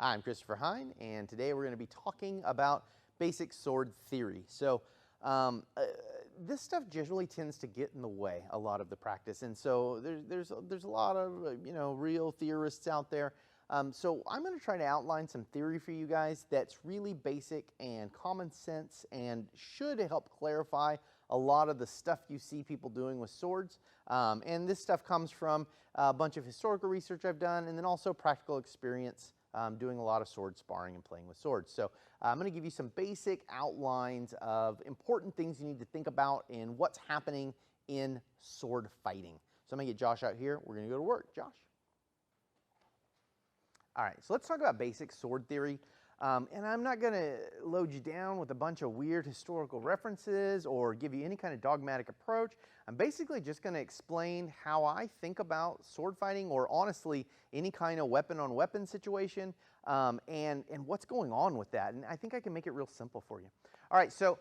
Hi, I'm Christopher Hein, and today we're going to be talking about basic sword theory. So this stuff generally tends to get in the way a lot of the practice, and so there's a lot of real theorists out there. So I'm going to try to outline some theory for you guys that's really basic and common sense and should help clarify a lot of the stuff you see people doing with swords. And this stuff comes from a bunch of historical research I've done, and then also practical experience doing a lot of sword sparring and playing with swords. So I'm going to give you some basic outlines of important things you need to think about in what's happening in sword fighting. So I'm going to get Josh out here. We're going to go to work. Josh? All right, so let's talk about basic sword theory. And I'm not going to load you down with a bunch of weird historical references or give you any kind of dogmatic approach. I'm basically just going to explain how I think about sword fighting, or honestly, any kind of weapon-on-weapon situation, and what's going on with that. And I think I can make it real simple for you. All right, so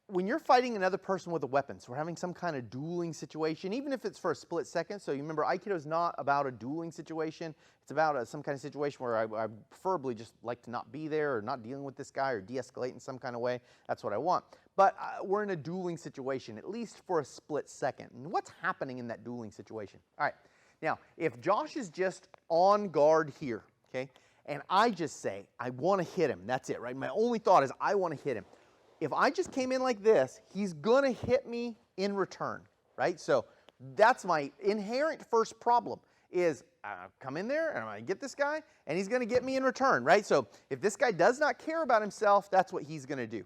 when you're fighting another person with a weapon, so we're having some kind of dueling situation, even if it's for a split second. So you remember, Aikido is not about a dueling situation. It's about some kind of situation where I preferably just like to not be there, or not dealing with this guy, or de-escalate in some kind of way. That's what I want. But we're in a dueling situation, at least for a split second. And what's happening in that dueling situation? All right, now, if Josh is just on guard here, okay, and I just say, I want to hit him, that's it, right? My only thought is, I want to hit him. If I just came in like this, he's going to hit me in return, right? So that's my inherent first problem is come in there and I'm going to get this guy and he's going to get me in return, right? So if this guy does not care about himself, that's what he's going to do.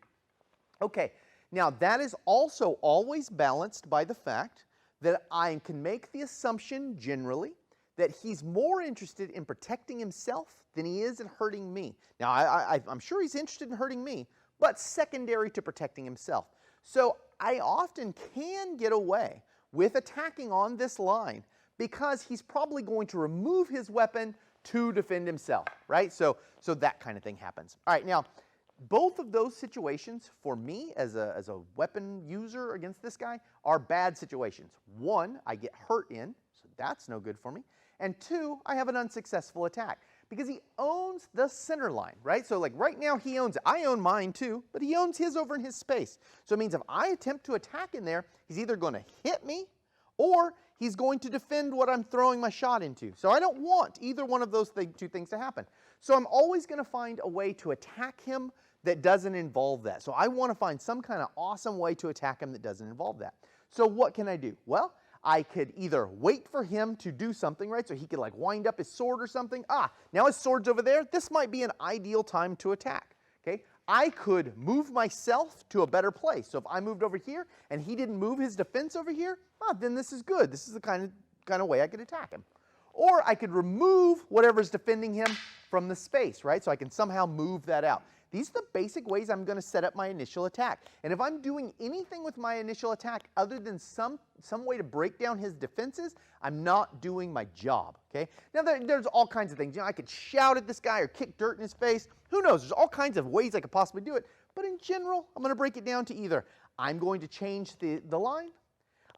Okay, now that is also always balanced by the fact that I can make the assumption generally that he's more interested in protecting himself than he is in hurting me. Now, I'm sure he's interested in hurting me, but secondary to protecting himself. So I often can get away with attacking on this line because he's probably going to remove his weapon to defend himself, right? So that kind of thing happens. All right, now, both of those situations for me as a weapon user against this guy are bad situations. One, I get hurt in, so that's no good for me. And two, I have an unsuccessful attack, because he owns the center line, right? So like right now he owns it. I own mine too, but he owns his over in his space. So it means if I attempt to attack in there, he's either going to hit me or he's going to defend what I'm throwing my shot into. So I don't want either one of those two things to happen. So I'm always going to find a way to attack him that doesn't involve that. So I want to find some kind of awesome way to attack him that doesn't involve that. So what can I do? Well, I could either wait for him to do something, right? So he could like wind up his sword or something. Now his sword's over there. This might be an ideal time to attack, okay? I could move myself to a better place. So if I moved over here and he didn't move his defense over here, then this is good. This is the kind of way I could attack him. Or I could remove whatever's defending him from the space, right? So I can somehow move that out. These are the basic ways I'm going to set up my initial attack. And if I'm doing anything with my initial attack other than some way to break down his defenses, I'm not doing my job, okay? Now, there's all kinds of things. I could shout at this guy or kick dirt in his face. Who knows? There's all kinds of ways I could possibly do it. But in general, I'm going to break it down to either I'm going to change the line,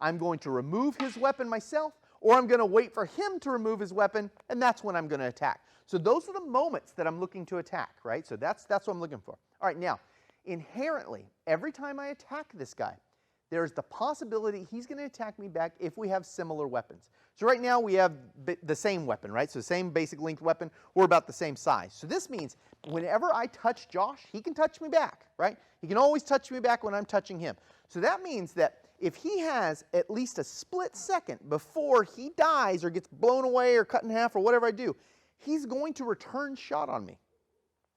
I'm going to remove his weapon myself, or I'm going to wait for him to remove his weapon, and that's when I'm going to attack. So those are the moments that I'm looking to attack, right? So that's what I'm looking for. All right, now, inherently, every time I attack this guy, there's the possibility he's going to attack me back if we have similar weapons. So right now we have the same weapon, right? So same basic length weapon, we're about the same size. So this means whenever I touch Josh, he can touch me back, right? He can always touch me back when I'm touching him. So that means that if he has at least a split second before he dies or gets blown away or cut in half or whatever I do, he's going to return shot on me.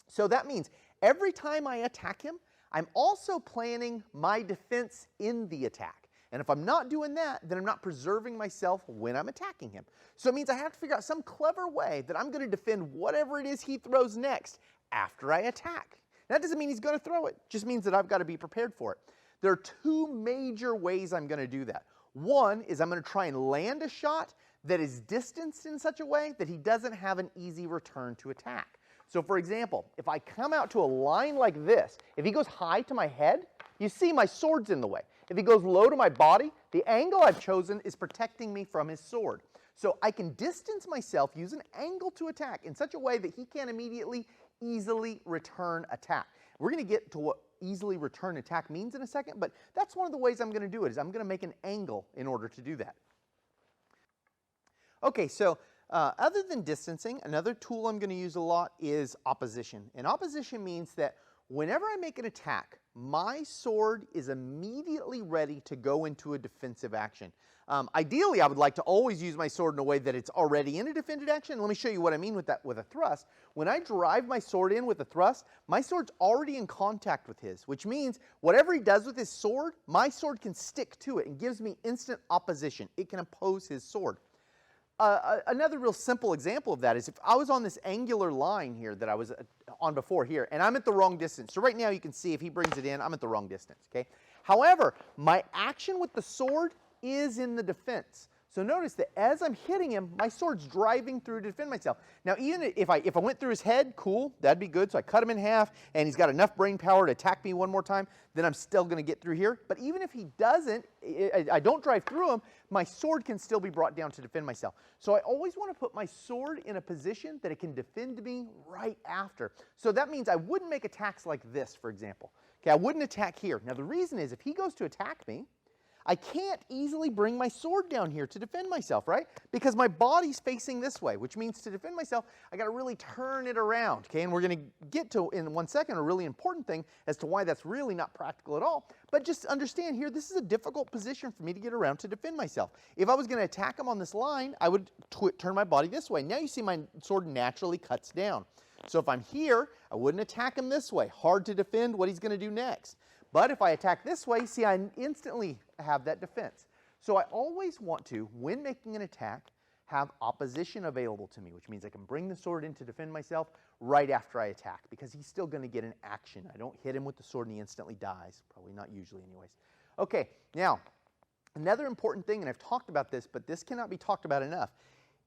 So that means every time I attack him, I'm also planning my defense in the attack. And if I'm not doing that, then I'm not preserving myself when I'm attacking him. So it means I have to figure out some clever way that I'm going to defend whatever it is he throws next after I attack. That doesn't mean he's going to throw it. It just means that I've got to be prepared for it. There are two major ways I'm going to do that. One is I'm going to try and land a shot that is distanced in such a way that he doesn't have an easy return to attack. So for example, if I come out to a line like this, if he goes high to my head, you see my sword's in the way. If he goes low to my body, the angle I've chosen is protecting me from his sword. So I can distance myself, use an angle to attack in such a way that he can't immediately easily return attack. We're going to get to what easily return attack means in a second, but that's one of the ways I'm going to do it, is I'm going to make an angle in order to do that. Okay, so other than distancing, another tool I'm going to use a lot is opposition. And opposition means that whenever I make an attack, my sword is immediately ready to go into a defensive action. Ideally, I would like to always use my sword in a way that it's already in a defended action. Let me show you what I mean with that with a thrust. When I drive my sword in with a thrust, my sword's already in contact with his, which means whatever he does with his sword, my sword can stick to it and gives me instant opposition. It can oppose his sword. Another real simple example of that is if I was on this angular line here that I was on before here, and I'm at the wrong distance. So right now you can see if he brings it in, I'm at the wrong distance, okay? However, my action with the sword is in the defense. So notice that as I'm hitting him, my sword's driving through to defend myself. Now, even if I went through his head, cool, that'd be good. So I cut him in half, and he's got enough brain power to attack me one more time, then I'm still going to get through here. But even if he doesn't, I don't drive through him, my sword can still be brought down to defend myself. So I always want to put my sword in a position that it can defend me right after. So that means I wouldn't make attacks like this, for example. Okay, I wouldn't attack here. Now, the reason is if he goes to attack me, I can't easily bring my sword down here to defend myself, right? Because my body's facing this way, which means to defend myself, I got to really turn it around, okay? And we're going to get to, in 1 second, a really important thing as to why that's really not practical at all. But just understand here, this is a difficult position for me to get around to defend myself. If I was going to attack him on this line, I would turn my body this way. Now you see my sword naturally cuts down. So if I'm here, I wouldn't attack him this way. Hard to defend what he's going to do next. But if I attack this way, see, I instantly have that defense. So I always want to, when making an attack, have opposition available to me, which means I can bring the sword in to defend myself right after I attack, because he's still going to get an action. I don't hit him with the sword and he instantly dies. Probably not usually anyways. Okay, now, another important thing, and I've talked about this, but this cannot be talked about enough,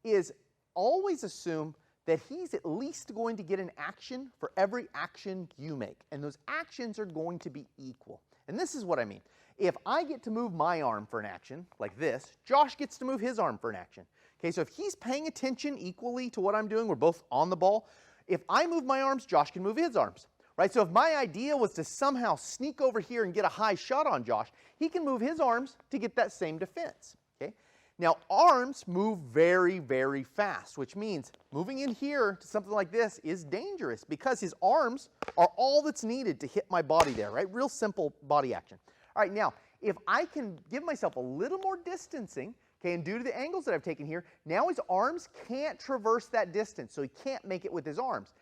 is always assume that he's at least going to get an action for every action you make. And those actions are going to be equal. And this is what I mean. If I get to move my arm for an action, like this, Josh gets to move his arm for an action. Okay, so if he's paying attention equally to what I'm doing, we're both on the ball. If I move my arms, Josh can move his arms. Right? So if my idea was to somehow sneak over here and get a high shot on Josh, he can move his arms to get that same defense. Okay? Now, arms move very, very fast, which means moving in here to something like this is dangerous because his arms are all that's needed to hit my body there, right? Real simple body action. All right, now, if I can give myself a little more distancing, okay, and due to the angles that I've taken here, now his arms can't traverse that distance, so he can't make it with his arms.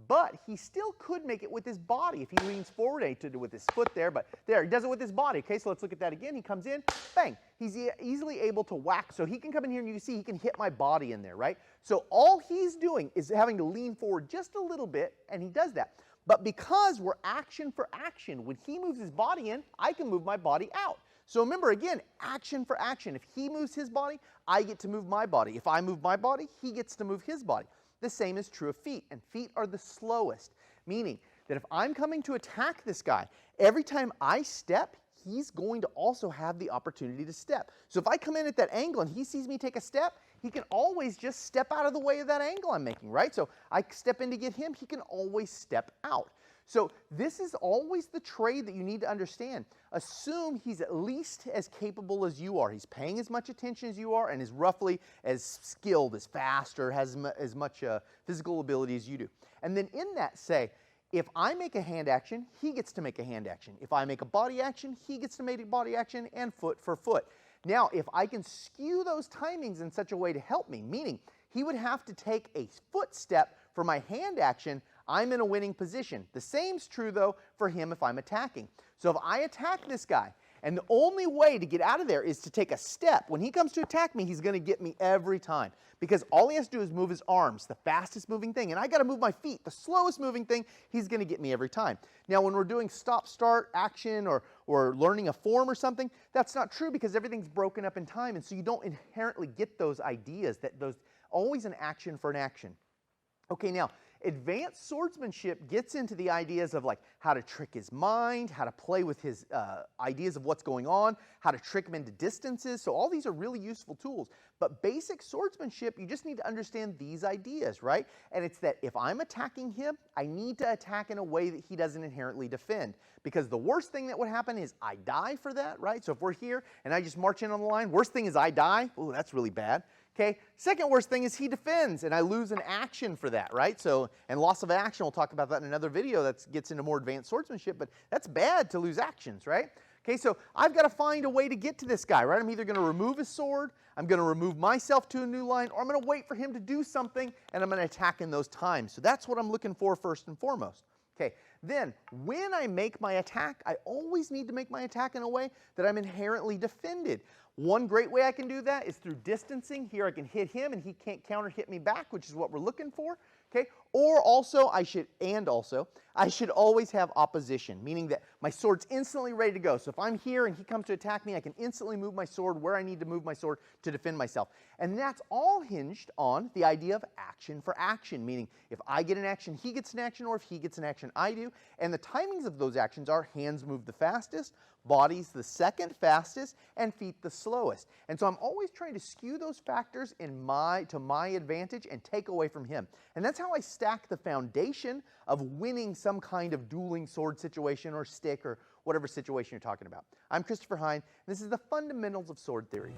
But he still could make it with his body if he leans forward. He did it with his foot there, but there, he does it with his body. Okay, so let's look at that again. He comes in, bang. He's easily able to whack. So he can come in here and you see he can hit my body in there, right? So all he's doing is having to lean forward just a little bit, and he does that. But because we're action for action, when he moves his body in, I can move my body out. So remember, again, action for action. If he moves his body, I get to move my body. If I move my body, he gets to move his body. The same is true of feet, and feet are the slowest, meaning that if I'm coming to attack this guy, every time I step, he's going to also have the opportunity to step. So if I come in at that angle and he sees me take a step, he can always just step out of the way of that angle I'm making, right? So I step in to get him, he can always step out. So this is always the trade that you need to understand. Assume he's at least as capable as you are. He's paying as much attention as you are and is roughly as skilled, as fast, or has as much physical ability as you do. And then in that, say, if I make a hand action, he gets to make a hand action. If I make a body action, he gets to make a body action, and foot for foot. Now, if I can skew those timings in such a way to help me, meaning he would have to take a footstep for my hand action, I'm in a winning position. The same's true, though, for him if I'm attacking. So if I attack this guy, and the only way to get out of there is to take a step, when he comes to attack me, he's going to get me every time. Because all he has to do is move his arms, the fastest moving thing, and I got to move my feet, the slowest moving thing, he's going to get me every time. Now, when we're doing stop-start action or learning a form or something, that's not true because everything's broken up in time, and so you don't inherently get those ideas, that those always an action for an action. Okay, now, advanced swordsmanship gets into the ideas of like how to trick his mind, how to play with his ideas of what's going on, how to trick him into distances. So all these are really useful tools. But basic swordsmanship, you just need to understand these ideas, right? And it's that if I'm attacking him, I need to attack in a way that he doesn't inherently defend. Because the worst thing that would happen is I die for that, right? So if we're here and I just march in on the line, worst thing is I die. Oh, that's really bad. Okay, second worst thing is he defends and I lose an action for that, right? So, and loss of action, we'll talk about that in another video that gets into more advanced swordsmanship, but that's bad to lose actions, right? Okay, so I've got to find a way to get to this guy, right? I'm either going to remove his sword, I'm going to remove myself to a new line, or I'm going to wait for him to do something and I'm going to attack in those times. So that's what I'm looking for first and foremost. Okay, then when I make my attack, I always need to make my attack in a way that I'm inherently defended. One great way I can do that is through distancing. Here I can hit him and he can't counter hit me back, which is what we're looking for. Okay? Or also I should always have opposition, meaning that my sword's instantly ready to go. So if I'm here and he comes to attack me, I can instantly move my sword where I need to move my sword to defend myself. And that's all hinged on the idea of action for action, meaning if I get an action, he gets an action, or if he gets an action, I do. And the timings of those actions are hands move the fastest, body's the second fastest, and feet the slowest. And so I'm always trying to skew those factors to my advantage and take away from him. And that's how I stack the foundation of winning some kind of dueling sword situation or stick or whatever situation you're talking about. I'm Christopher Hein, and this is the fundamentals of sword theory.